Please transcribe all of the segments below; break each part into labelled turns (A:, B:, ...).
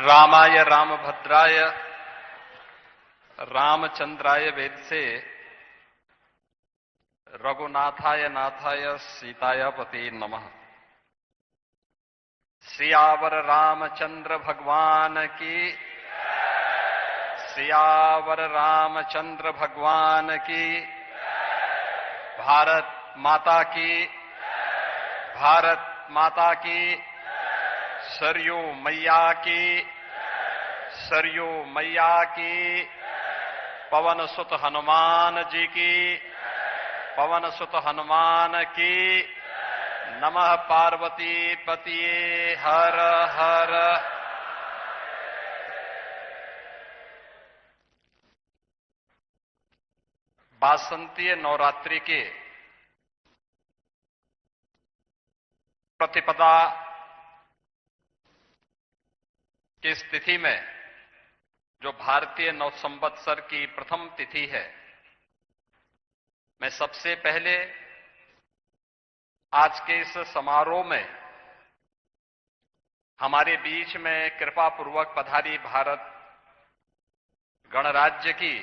A: रामाय रामभद्राय रामचंद्राय वेदसे रघुनाथाय नाथाय सीताय पते नमः। सियावर रामचंद्र भगवान की, सियावर रामचंद्र भगवान की, भारत माता की, भारत माता की, सरयू मैया की, सरयू मैया की, पवन सुत हनुमान जी की, पवन सुत हनुमान की। नमः पार्वती पतिये हर हर। वासंतीय नवरात्रि के प्रतिपदा की स्थिति में जो भारतीय नव संवत्सर की प्रथम तिथि है, मैं सबसे पहले आज के इस समारोह में हमारे बीच में कृपा पूर्वक पधारी भारत गणराज्य की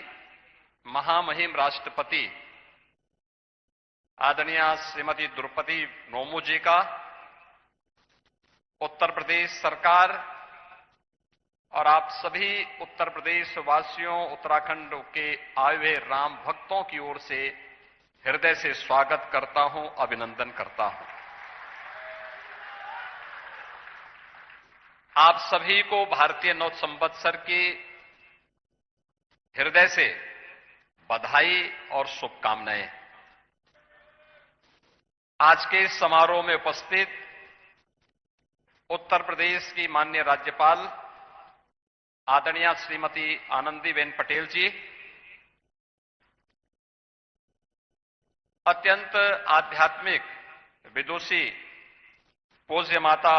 A: महामहिम राष्ट्रपति आदरणीय श्रीमती द्रौपदी मुर्मू जी का, उत्तर प्रदेश सरकार और आप सभी उत्तर प्रदेश वासियों, उत्तराखंड के आए हुए राम भक्तों की ओर से हृदय से स्वागत करता हूं, अभिनंदन करता हूं। आप सभी को भारतीय नव संवत्सर की हृदय से बधाई और शुभकामनाएं। आज के इस समारोह में उपस्थित उत्तर प्रदेश की माननीय राज्यपाल आदरणीय श्रीमती आनंदीबेन पटेल जी, अत्यंत आध्यात्मिक विदुषी पूज्य माता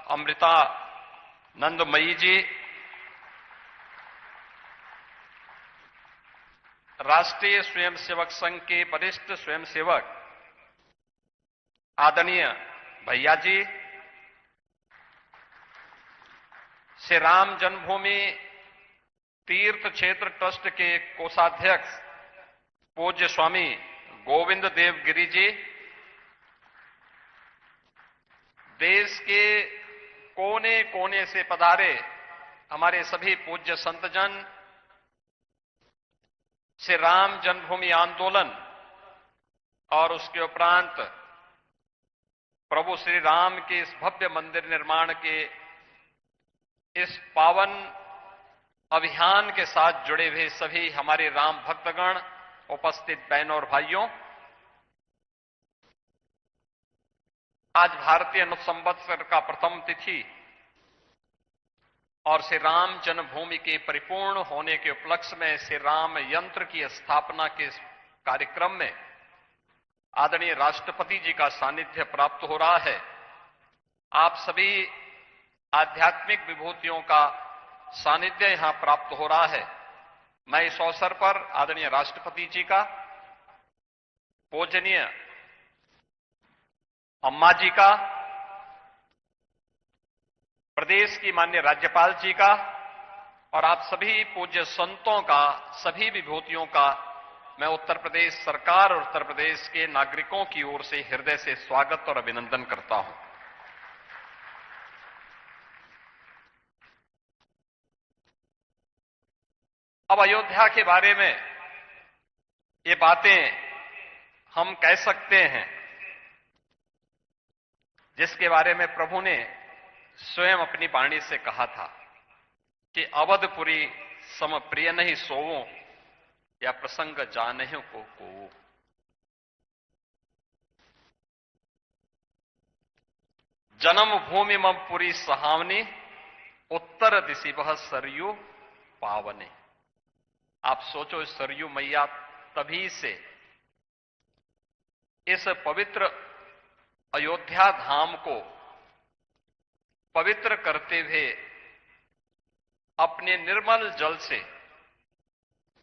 A: अमृता नंदमयी जी, राष्ट्रीय स्वयंसेवक संघ के वरिष्ठ स्वयंसेवक आदरणीय भैया जी, श्री राम जन्मभूमि तीर्थ क्षेत्र ट्रस्ट के कोषाध्यक्ष पूज्य स्वामी गोविंद देव गिरी जी, देश के कोने कोने से पधारे हमारे सभी पूज्य संतजन, श्री राम जन्मभूमि आंदोलन और उसके उपरांत प्रभु श्री राम के इस भव्य मंदिर निर्माण के इस पावन अभियान के साथ जुड़े हुए सभी हमारे राम भक्तगण, उपस्थित बहनों और भाइयों, आज भारतीय नव संवत्सर का प्रथम तिथि और श्री राम जन्मभूमि के परिपूर्ण होने के उपलक्ष्य में श्री राम यंत्र की स्थापना के कार्यक्रम में आदरणीय राष्ट्रपति जी का सानिध्य प्राप्त हो रहा है। आप सभी आध्यात्मिक विभूतियों का सानिध्य यहां प्राप्त हो रहा है। मैं इस अवसर पर आदरणीय राष्ट्रपति जी का, पूजनीय अम्मा जी का, प्रदेश की माननीय राज्यपाल जी का और आप सभी पूज्य संतों का, सभी विभूतियों का मैं उत्तर प्रदेश सरकार और उत्तर प्रदेश के नागरिकों की ओर से हृदय से स्वागत और अभिनंदन करता हूं। अब अयोध्या के बारे में ये बातें हम कह सकते हैं जिसके बारे में प्रभु ने स्वयं अपनी वाणी से कहा था कि अवधपुरी सम प्रिय नहीं सोवो, या प्रसंग जानहु को। जन्म भूमि मम पुरी सहावनी, उत्तर दिशि वह सरयू पावने। आप सोचो, सरयू मैया तभी से इस पवित्र अयोध्या धाम को पवित्र करते हुए अपने निर्मल जल से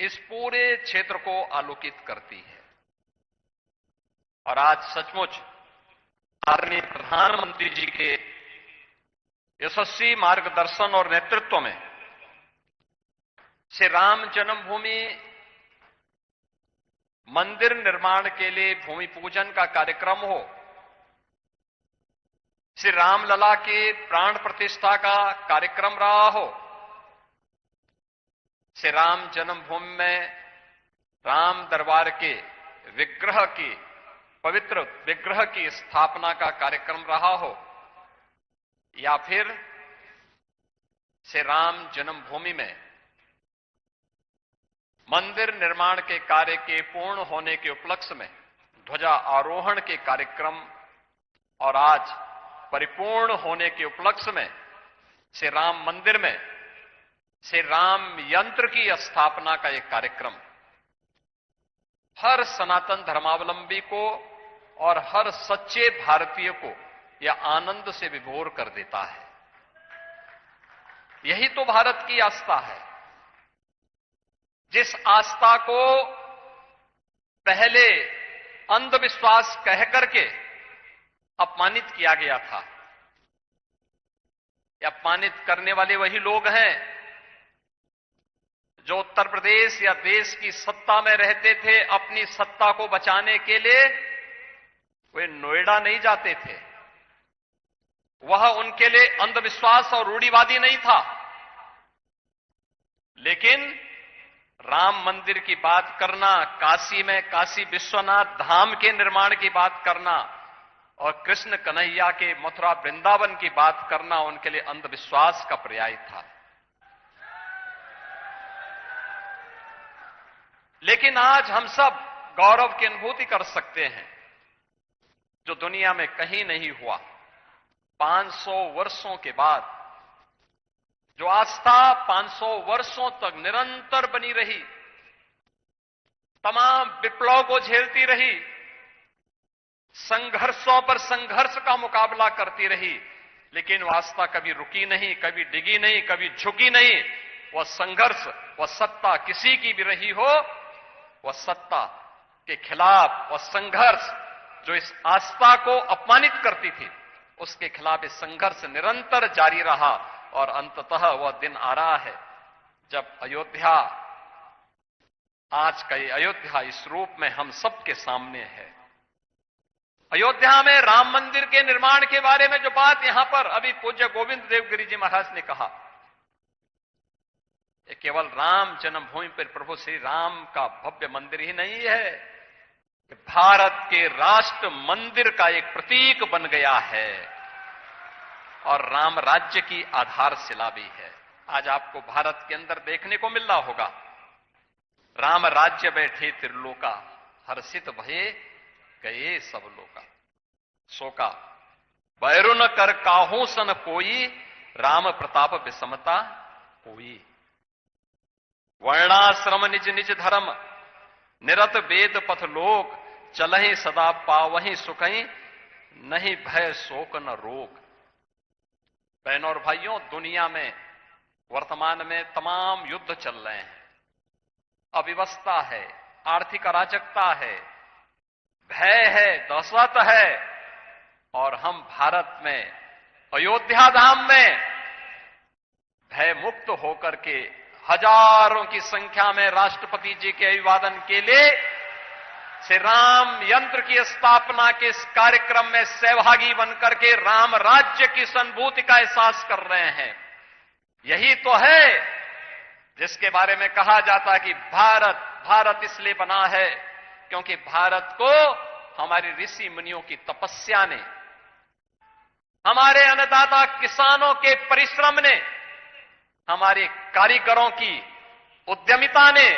A: इस पूरे क्षेत्र को आलोकित करती है। और आज सचमुच आदरणीय प्रधानमंत्री जी के यशस्वी मार्गदर्शन और नेतृत्व में श्री राम जन्मभूमि मंदिर निर्माण के लिए भूमि पूजन का कार्यक्रम हो, श्री रामलला के प्राण प्रतिष्ठा का कार्यक्रम रहा हो, श्री राम जन्मभूमि में राम दरबार के विग्रह की पवित्र विग्रह की स्थापना का कार्यक्रम रहा हो, या फिर श्री राम जन्मभूमि में मंदिर निर्माण के कार्य के पूर्ण होने के उपलक्ष्य में ध्वजा आरोहण के कार्यक्रम और आज परिपूर्ण होने के उपलक्ष्य में श्री राम मंदिर में श्री राम यंत्र की स्थापना का एक कार्यक्रम हर सनातन धर्मावलंबी को और हर सच्चे भारतीय को यह आनंद से विभोर कर देता है। यही तो भारत की आस्था है, जिस आस्था को पहले अंधविश्वास कह करके अपमानित किया गया था। ये अपमानित करने वाले वही लोग हैं जो उत्तर प्रदेश या देश की सत्ता में रहते थे। अपनी सत्ता को बचाने के लिए वे नोएडा नहीं जाते थे। वह उनके लिए अंधविश्वास और रूढ़िवादी नहीं था, लेकिन राम मंदिर की बात करना, काशी में काशी विश्वनाथ धाम के निर्माण की बात करना और कृष्ण कन्हैया के मथुरा वृंदावन की बात करना उनके लिए अंधविश्वास का पर्याय था। लेकिन आज हम सब गौरव की अनुभूति कर सकते हैं जो दुनिया में कहीं नहीं हुआ। 500 वर्षों के बाद जो आस्था 500 वर्षों तक निरंतर बनी रही, तमाम विप्लव को झेलती रही, संघर्षों पर संघर्ष का मुकाबला करती रही, लेकिन वह आस्था कभी रुकी नहीं, कभी डिगी नहीं, कभी झुकी नहीं। वह संघर्ष, वह सत्ता किसी की भी रही हो, वह सत्ता के खिलाफ वह संघर्ष जो इस आस्था को अपमानित करती थी, उसके खिलाफ ये संघर्ष निरंतर जारी रहा। और अंततः वह दिन आ रहा है जब अयोध्या, आज का ये अयोध्या इस रूप में हम सबके सामने है। अयोध्या में राम मंदिर के निर्माण के बारे में जो बात यहां पर अभी पूज्य गोविंद देवगिरी जी महाराज ने कहा, ये केवल राम जन्मभूमि पर प्रभु श्री राम का भव्य मंदिर ही नहीं है, भारत के राष्ट्र मंदिर का एक प्रतीक बन गया है और राम राज्य की आधारशिला भी है। आज आपको भारत के अंदर देखने को मिल रहा होगा, राम राज्य बैठे त्रिलोका, हर्षित भये गए सब लोका। शोका बैरुन कर काहू सन कोई, राम प्रताप विषमता कोई। वर्णाश्रम निज निज धर्म, निरत वेद पथ लोक, चलहि सदा पावहि सुखहि, नहीं भय शोक न रोग। बहनों और भाइयों, दुनिया में वर्तमान में तमाम युद्ध चल रहे हैं, अव्यवस्था है, आर्थिक अराजकता है, भय है, दहशत है, और हम भारत में अयोध्या धाम में भय मुक्त होकर के हजारों की संख्या में राष्ट्रपति जी के अभिवादन के लिए श्री राम यंत्र की स्थापना के इस कार्यक्रम में सहभागी बनकर के राम राज्य की अनुभूति का एहसास कर रहे हैं। यही तो है जिसके बारे में कहा जाता है कि भारत भारत इसलिए बना है क्योंकि भारत को हमारे ऋषि मुनियों की तपस्या ने, हमारे अन्नदाता किसानों के परिश्रम ने, हमारे कारीगरों की उद्यमिता ने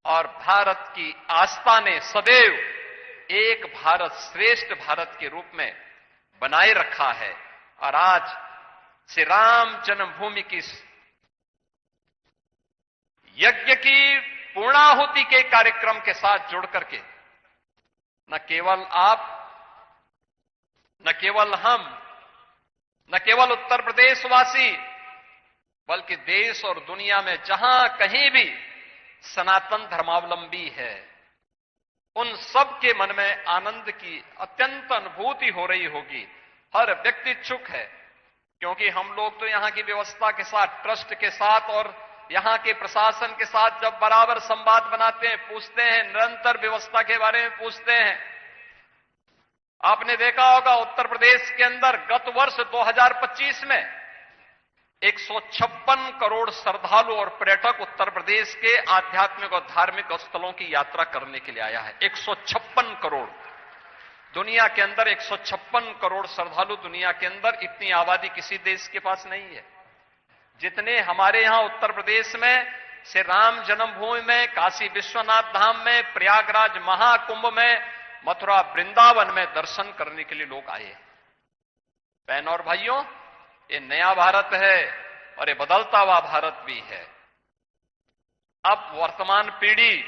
A: और भारत की आस्था ने सदैव एक भारत श्रेष्ठ भारत के रूप में बनाए रखा है। और आज श्री राम जन्मभूमि की यज्ञ की पूर्णाहुति के कार्यक्रम के साथ जुड़ करके न केवल आप, न केवल हम, न केवल उत्तर प्रदेश वासी, बल्कि देश और दुनिया में जहां कहीं भी सनातन धर्मावलंबी है, उन सब के मन में आनंद की अत्यंत अनुभूति हो रही होगी। हर व्यक्ति इच्छुक है क्योंकि हम लोग तो यहां की व्यवस्था के साथ, ट्रस्ट के साथ और यहां के प्रशासन के साथ जब बराबर संवाद बनाते हैं, पूछते हैं, निरंतर व्यवस्था के बारे में पूछते हैं। आपने देखा होगा उत्तर प्रदेश के अंदर गत वर्ष 2025 में 156 करोड़ श्रद्धालु और पर्यटक उत्तर प्रदेश के आध्यात्मिक और धार्मिक स्थलों की यात्रा करने के लिए आया है। 156 करोड़। दुनिया के अंदर 156 करोड़ श्रद्धालु, दुनिया के अंदर इतनी आबादी किसी देश के पास नहीं है जितने हमारे यहां उत्तर प्रदेश में श्री राम जन्मभूमि में, काशी विश्वनाथ धाम में, प्रयागराज महाकुंभ में, मथुरा वृंदावन में दर्शन करने के लिए लोग आए हैं। बहनों और भाइयों, ये नया भारत है और ये बदलता हुआ भारत भी है। अब वर्तमान पीढ़ी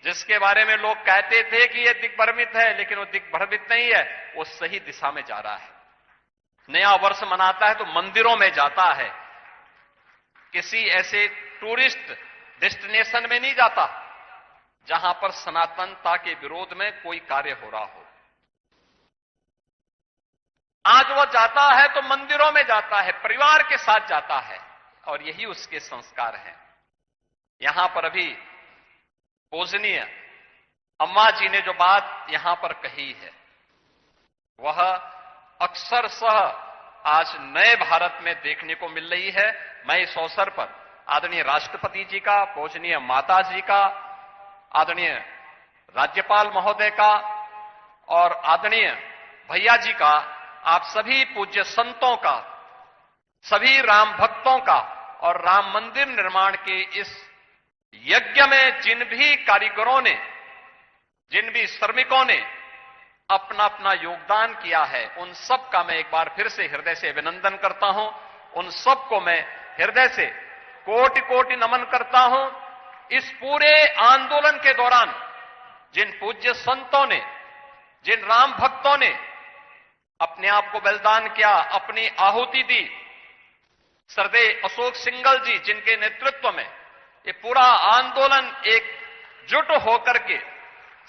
A: जिसके बारे में लोग कहते थे कि ये दिग्भ्रमित है, लेकिन वो दिग्भ्रमित नहीं है, वो सही दिशा में जा रहा है। नया वर्ष मनाता है तो मंदिरों में जाता है, किसी ऐसे टूरिस्ट डेस्टिनेशन में नहीं जाता जहां पर सनातनता के विरोध में कोई कार्य हो रहा हो। आज वो जाता है तो मंदिरों में जाता है, परिवार के साथ जाता है, और यही उसके संस्कार हैं। यहां पर अभी पूजनीय अम्मा जी ने जो बात यहां पर कही है, वह अक्सरशः आज नए भारत में देखने को मिल रही है। मैं इस अवसर पर आदरणीय राष्ट्रपति जी का, पूजनीय माता जी का, आदरणीय राज्यपाल महोदय का और आदरणीय भैया जी का, आप सभी पूज्य संतों का, सभी राम भक्तों का और राम मंदिर निर्माण के इस यज्ञ में जिन भी कारीगरों ने, जिन भी श्रमिकों ने अपना अपना योगदान किया है, उन सब का मैं एक बार फिर से हृदय से अभिनंदन करता हूं। उन सबको मैं हृदय से कोटि कोटि नमन करता हूं। इस पूरे आंदोलन के दौरान जिन पूज्य संतों ने, जिन राम भक्तों ने अपने आप को बलिदान किया, अपनी आहुति दी, श्रद्धेय अशोक सिंघल जी जिनके नेतृत्व में ये पूरा आंदोलन एकजुट होकर के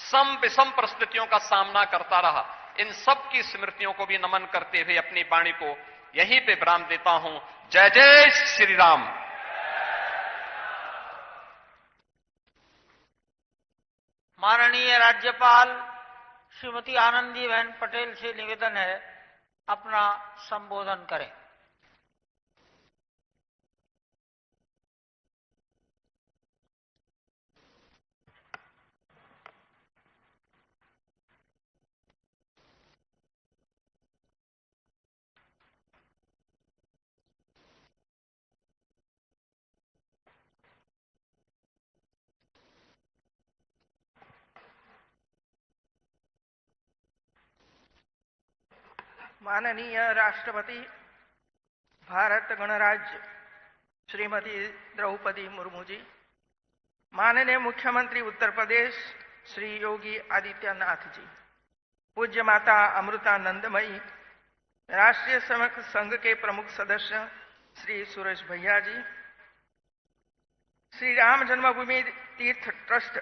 A: सम विषम परिस्थितियों का सामना करता रहा, इन सब की स्मृतियों को भी नमन करते हुए अपनी वाणी को यहीं पे विराम देता हूं। जय जय श्री राम।
B: माननीय राज्यपाल श्रीमती आनंदीबेन पटेल से निवेदन है अपना संबोधन करें।
C: माननीय राष्ट्रपति भारत गणराज्य श्रीमती द्रौपदी मुर्मू जी, माननीय मुख्यमंत्री उत्तर प्रदेश श्री योगी आदित्यनाथ जी, पूज्य माता अमृतानंदमयी, राष्ट्रीय सेवक संघ के प्रमुख सदस्य श्री सुरेश भैया जी, श्री राम जन्मभूमि तीर्थ ट्रस्ट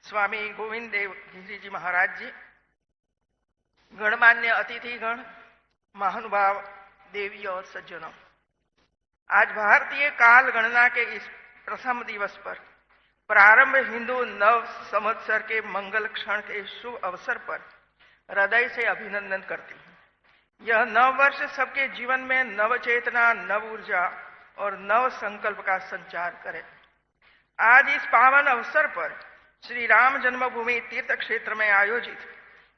C: स्वामी गोविंद देव गिरी जी महाराज जी, गणमान्य अतिथिगण, महानुभाव देवी और सज्जनों, आज भारतीय काल गणना के इस प्रथम दिवस पर प्रारंभ हिंदू नव संवत्सर के मंगल क्षण के शुभ अवसर पर हृदय से अभिनंदन करती हूँ। यह नव वर्ष सबके जीवन में नव चेतना, नव ऊर्जा और नव संकल्प का संचार करे। आज इस पावन अवसर पर श्री राम जन्मभूमि तीर्थ क्षेत्र में आयोजित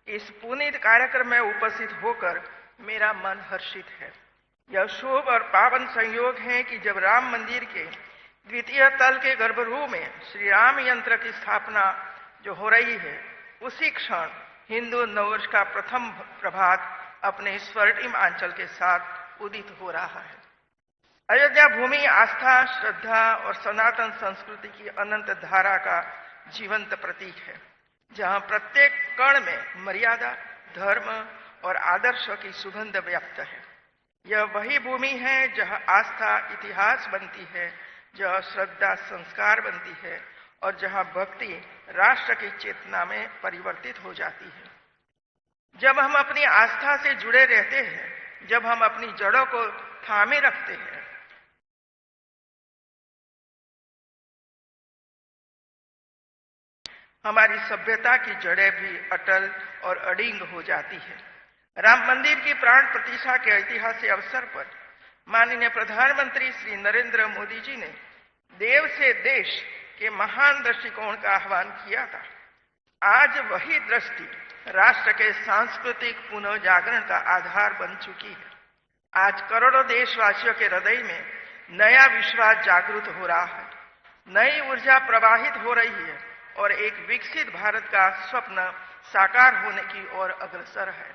C: इस पुनीत कार्यक्रम में उपस्थित होकर मेरा मन हर्षित है। यह शुभ और पावन संयोग है कि जब राम मंदिर के द्वितीय तल के गर्भगृह में श्री राम यंत्र की स्थापना जो हो रही है, उसी क्षण हिंदू नववर्ष का प्रथम प्रभात अपने स्वर्णिम आंचल के साथ उदित हो रहा है। अयोध्या भूमि आस्था, श्रद्धा और सनातन संस्कृति की अनंत धारा का जीवंत प्रतीक है, जहां प्रत्येक कण में मर्यादा, धर्म और आदर्शों की सुगंध व्याप्त है। यह वही भूमि है जहां आस्था इतिहास बनती है, जहां श्रद्धा संस्कार बनती है और जहां भक्ति राष्ट्र की चेतना में परिवर्तित हो जाती है। जब हम अपनी आस्था से जुड़े रहते हैं, जब हम अपनी जड़ों को थामे रखते हैं। हमारी सभ्यता की जड़ें भी अटल और अडिग हो जाती है। राम मंदिर की प्राण प्रतिष्ठा के ऐतिहासिक अवसर पर माननीय प्रधानमंत्री श्री नरेंद्र मोदी जी ने देव से देश के महान दृष्टिकोण का आह्वान किया था। आज वही दृष्टि राष्ट्र के सांस्कृतिक पुनः जागरण का आधार बन चुकी है। आज करोड़ों देशवासियों के हृदय में नया विश्वास जागृत हो रहा है, नई ऊर्जा प्रवाहित हो रही है और एक विकसित भारत का स्वप्न साकार होने की ओर अग्रसर है।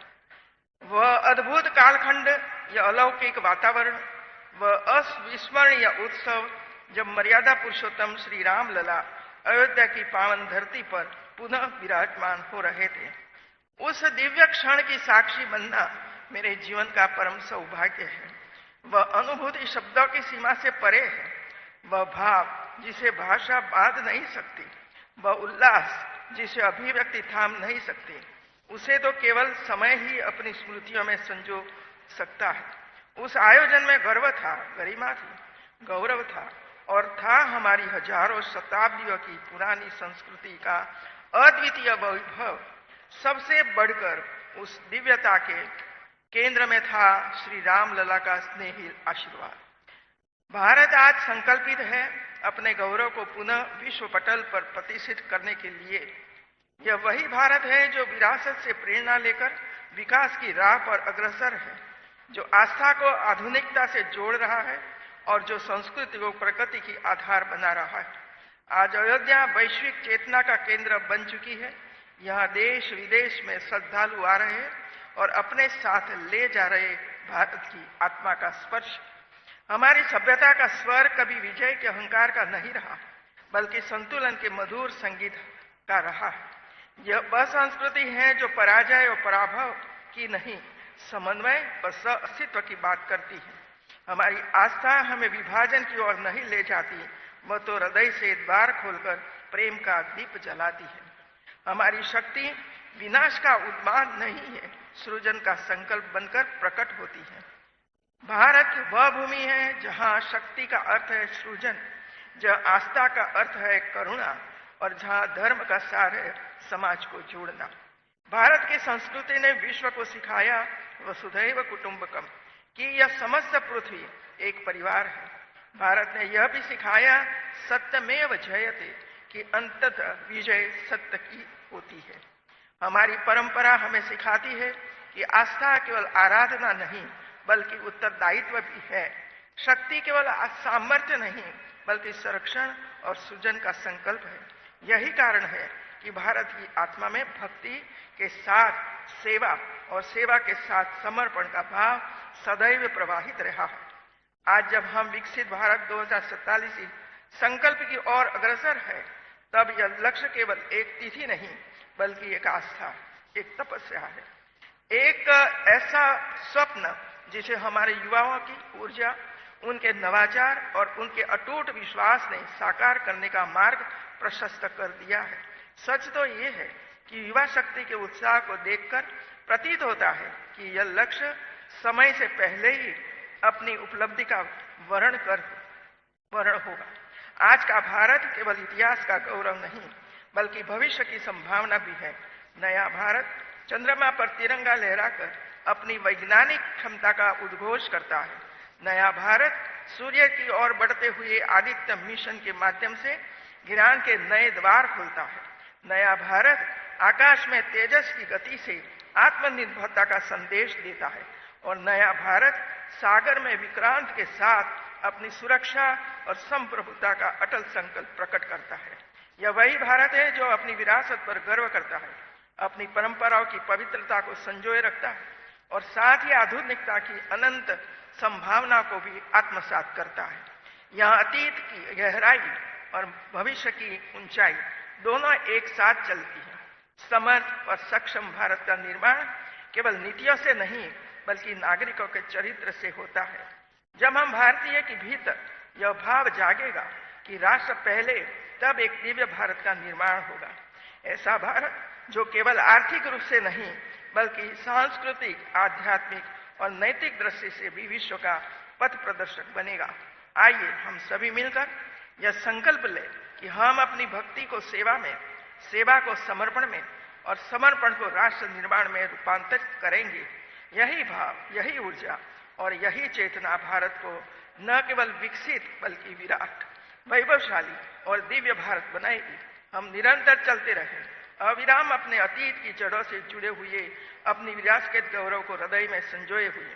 C: वह अद्भुत कालखंड, यह अलौकिक वातावरण, वह अविस्मरणीय उत्सव जब मर्यादा पुरुषोत्तम श्री राम लला अयोध्या की पावन धरती पर पुनः विराजमान हो रहे थे, उस दिव्य क्षण की साक्षी बनना मेरे जीवन का परम सौभाग्य है। वह अनुभूति शब्दों की सीमा से परे है, वह भाव जिसे भाषा बांध नहीं सकती, वह उल्लास जिसे अभिव्यक्ति थाम नहीं सकती, उसे तो केवल समय ही अपनी स्मृतियों में संजो सकता है। उस आयोजन में गर्व था, गरिमा थी, गौरव था और था हमारी हजारों शताब्दियों की पुरानी संस्कृति का अद्वितीय वैभव। सबसे बढ़कर उस दिव्यता के केंद्र में था श्री राम लला का स्नेही आशीर्वाद। भारत आज संकल्पित है अपने गौरव को पुनः विश्व पटल पर प्रतिष्ठित करने के लिए। यह वही भारत है जो विरासत से प्रेरणा लेकर विकास की राह पर अग्रसर है, जो आस्था को आधुनिकता से जोड़ रहा है और जो संस्कृति को प्रकृति की आधार बना रहा है। आज अयोध्या वैश्विक चेतना का केंद्र बन चुकी है। यहाँ देश विदेश में श्रद्धालु आ रहे हैं और अपने साथ ले जा रहे भारत की आत्मा का स्पर्श। हमारी सभ्यता का स्वर कभी विजय के अहंकार का नहीं रहा, बल्कि संतुलन के मधुर संगीत का रहा है। यह वह संस्कृति है जो पराजय और पराभव की नहीं, समन्वय और सह-अस्तित्व की बात करती है। हमारी आस्था हमें विभाजन की ओर नहीं ले जाती, वह तो हृदय से द्वार खोलकर प्रेम का दीप जलाती है। हमारी शक्ति विनाश का उन्माद नहीं है, सृजन का संकल्प बनकर प्रकट होती है। भारत वह भूमि है जहां शक्ति का अर्थ है सृजन, जहां आस्था का अर्थ है करुणा और जहां धर्म का सार है समाज को जोड़ना। भारत की संस्कृति ने विश्व को सिखाया वसुधैव कुटुंबकम कि यह समस्त पृथ्वी एक परिवार है। भारत ने यह भी सिखाया सत्यमेव जयते कि अंततः विजय सत्य की होती है। हमारी परंपरा हमें सिखाती है कि आस्था केवल आराधना नहीं बल्कि उत्तरदायित्व भी है। शक्ति केवल सामर्थ्य नहीं बल्कि संरक्षण और सृजन का संकल्प है। यही कारण है कि भारत की आत्मा में भक्ति के साथ सेवा और सेवा के साथ समर्पण का भाव सदैव प्रवाहित रहा है। आज जब हम विकसित भारत 2047 संकल्प की ओर अग्रसर है, तब यह लक्ष्य केवल एक तिथि नहीं बल्कि एक आस्था, एक तपस्या है, एक ऐसा स्वप्न जिसे हमारे युवाओं की ऊर्जा, उनके नवाचार और उनके अटूट विश्वास ने साकार करने का मार्ग प्रशस्त कर दिया है। सच तो ये है कि युवा शक्ति के उत्साह को देखकर प्रतीत होता है कि यह लक्ष्य समय से पहले ही अपनी उपलब्धि का वर्ण होगा। आज का भारत केवल इतिहास का गौरव नहीं बल्कि भविष्य की संभावना भी है। नया भारत चंद्रमा पर तिरंगा लहराकर अपनी वैज्ञानिक क्षमता का उद्घोष करता है। नया भारत सूर्य की ओर बढ़ते हुए आदित्य मिशन के माध्यम से ज्ञान के नए द्वार खोलता है। नया भारत आकाश में तेजस की गति से आत्मनिर्भरता का संदेश देता है और नया भारत सागर में विक्रांत के साथ अपनी सुरक्षा और संप्रभुता का अटल संकल्प प्रकट करता है। यह वही भारत है जो अपनी विरासत पर गर्व करता है, अपनी परंपराओं की पवित्रता को संजोए रखता है और साथ ही आधुनिकता की अनंत संभावना को भी आत्मसात करता है। यहाँ अतीत की गहराई और भविष्य की ऊंचाई दोनों एक साथ चलती हैं। समर्थ और सक्षम भारत का निर्माण केवल नीतियों से नहीं बल्कि नागरिकों के चरित्र से होता है। जब हम भारतीय के भीतर यह भाव जागेगा कि राष्ट्र पहले, तब एक दिव्य भारत का निर्माण होगा। ऐसा भारत जो केवल आर्थिक रूप से नहीं बल्कि सांस्कृतिक, आध्यात्मिक और नैतिक दृष्टि से भी विश्व का पथ प्रदर्शक बनेगा। आइए हम सभी मिलकर यह संकल्प लें कि हम अपनी भक्ति को सेवा में, सेवा को समर्पण में और समर्पण को राष्ट्र निर्माण में रूपांतरित करेंगे। यही भाव, यही ऊर्जा और यही चेतना भारत को न केवल विकसित बल्कि विराट, वैभवशाली और दिव्य भारत बनाएगी। हम निरंतर चलते रहें, अविराम अपने अतीत की जड़ों से जुड़े हुए, अपनी विरासत गौरव को हृदय में संजोए हुए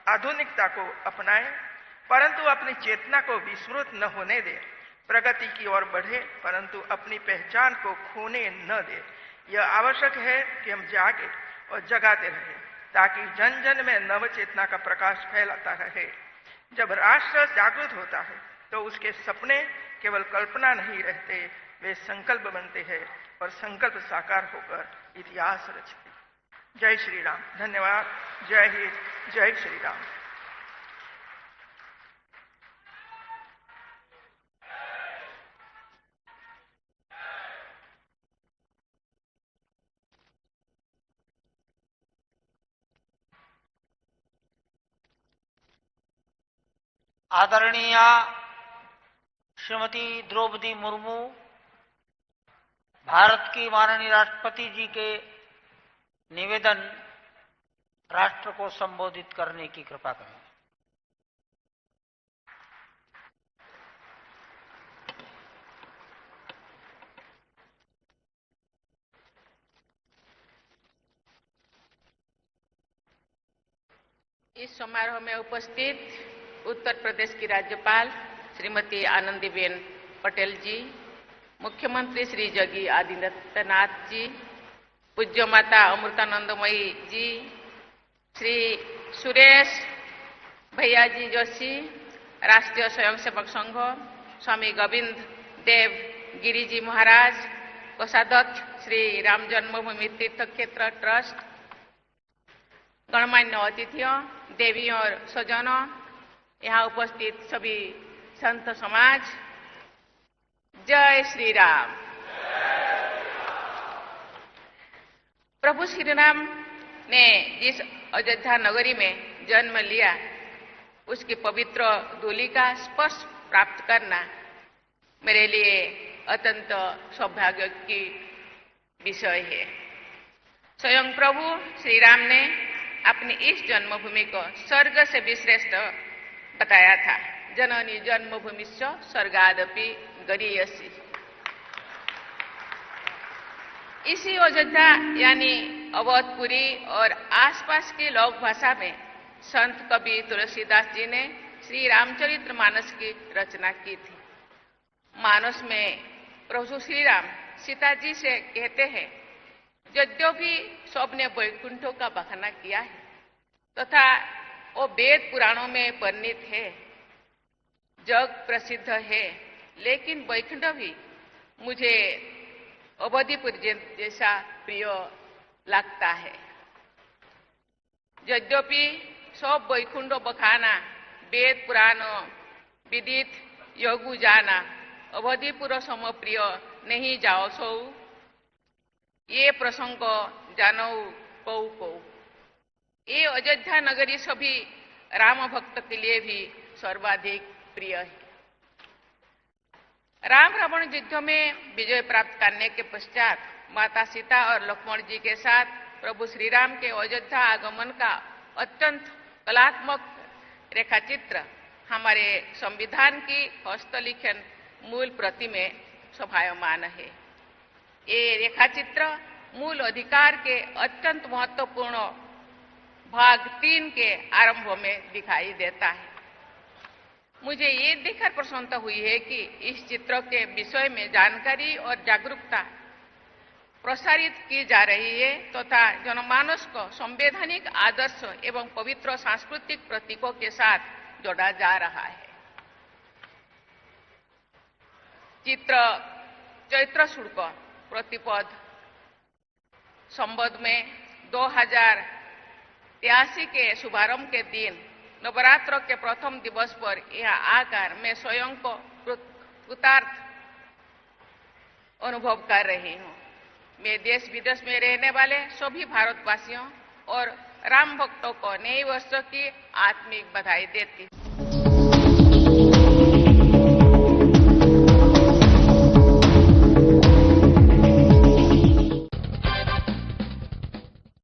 C: आधुनिकता को अपनाएं, परंतु अपनी चेतना को विस्मृत न होने दें। प्रगति की ओर बढ़े परंतु अपनी पहचान को खोने न दे। यह आवश्यक है कि हम जागे और जगाते रहें ताकि जन जन में नव चेतना का प्रकाश फैलाता रहे। जब राष्ट्र जागृत होता है तो उसके सपने केवल कल्पना नहीं रहते, वे संकल्प बनते हैं और संकल्प साकार होकर इतिहास रचते। जय श्री राम। धन्यवाद। जय हिंद। जय श्री राम।
B: आदरणीय श्रीमती द्रौपदी मुर्मू भारत की माननीय राष्ट्रपति जी के निवेदन राष्ट्र को संबोधित करने की कृपा करें।
D: इस समारोह में उपस्थित उत्तर प्रदेश की राज्यपाल श्रीमती आनंदीबेन पटेल जी, मुख्यमंत्री श्री योगी आदित्यनाथ जी, पूज्य माता अमृतानंदमयी जी, श्री सुरेश भैया जी जोशी, राष्ट्रीय स्वयंसेवक संघ, स्वामी गोविंद देव गिरी जी महाराज, कोषाध्यक्ष श्री राम जन्मभूमि तीर्थ क्षेत्र ट्रस्ट, गणमान्य अतिथियों, देवियों और स्वजनों, यहाँ उपस्थित सभी संत समाज, जय श्री राम। प्रभु श्री राम ने जिस अयोध्या नगरी में जन्म लिया, उसकी पवित्र धूलि का स्पर्श प्राप्त करना मेरे लिए अत्यंत सौभाग्य की विषय है। स्वयं प्रभु श्री राम ने अपनी इस जन्मभूमि को स्वर्ग से भी श्रेष्ठ बताया था। जननी जन्मभूमिश्च स्वर्गादपि गरीयसी। इसी अयोध्या यानी अवधपुरी और आसपास की लोक भाषा में संत कवि तुलसीदास जी ने श्री रामचरित्र मानस की रचना की थी। मानस में प्रभु श्री राम सीता जी से कहते हैं, यद्यपि सबने वैकुंठों का बखाना किया है तथा वो वेद पुराणों में वर्णित है, जग प्रसिद्ध है, लेकिन वैकुंठ भी मुझे अवधिपुर जैसा प्रिय लगता है। यद्यपि सब वैकुंठ बखाना, वेद पुराण विदित योगु जाना, अवधिपुर सम प्रिय नहीं जाओ सो, ये प्रसंग जानो कौ कौ। ये अयोध्या नगरी सभी राम भक्त के लिए भी सर्वाधिक प्रिय है। राम रावण युद्ध में विजय प्राप्त करने के पश्चात माता सीता और लक्ष्मण जी के साथ प्रभु श्री राम के अयोध्या आगमन का अत्यंत कलात्मक रेखाचित्र हमारे संविधान की हस्तलिखन मूल प्रति में शोभायमान है। ये रेखाचित्र मूल अधिकार के अत्यंत महत्वपूर्ण भाग 3 के आरंभ में दिखाई देता है। मुझे ये देखकर प्रसन्नता हुई है कि इस चित्र के विषय में जानकारी और जागरूकता प्रसारित की जा रही है तथा जनमानस को संवैधानिक आदर्श एवं पवित्र सांस्कृतिक प्रतीकों के साथ जोड़ा जा रहा है। चित्र चैत्र शुक्ल प्रतिपद संबंध में 2083 के शुभारंभ के दिन नवरात्र के प्रथम दिवस पर यहाँ आकर मैं स्वयं को कृतार्थ अनुभव कर रही हूँ। मैं देश विदेश में रहने वाले सभी भारतवासियों और राम भक्तों को नए वर्ष की आत्मिक बधाई देती हूँ।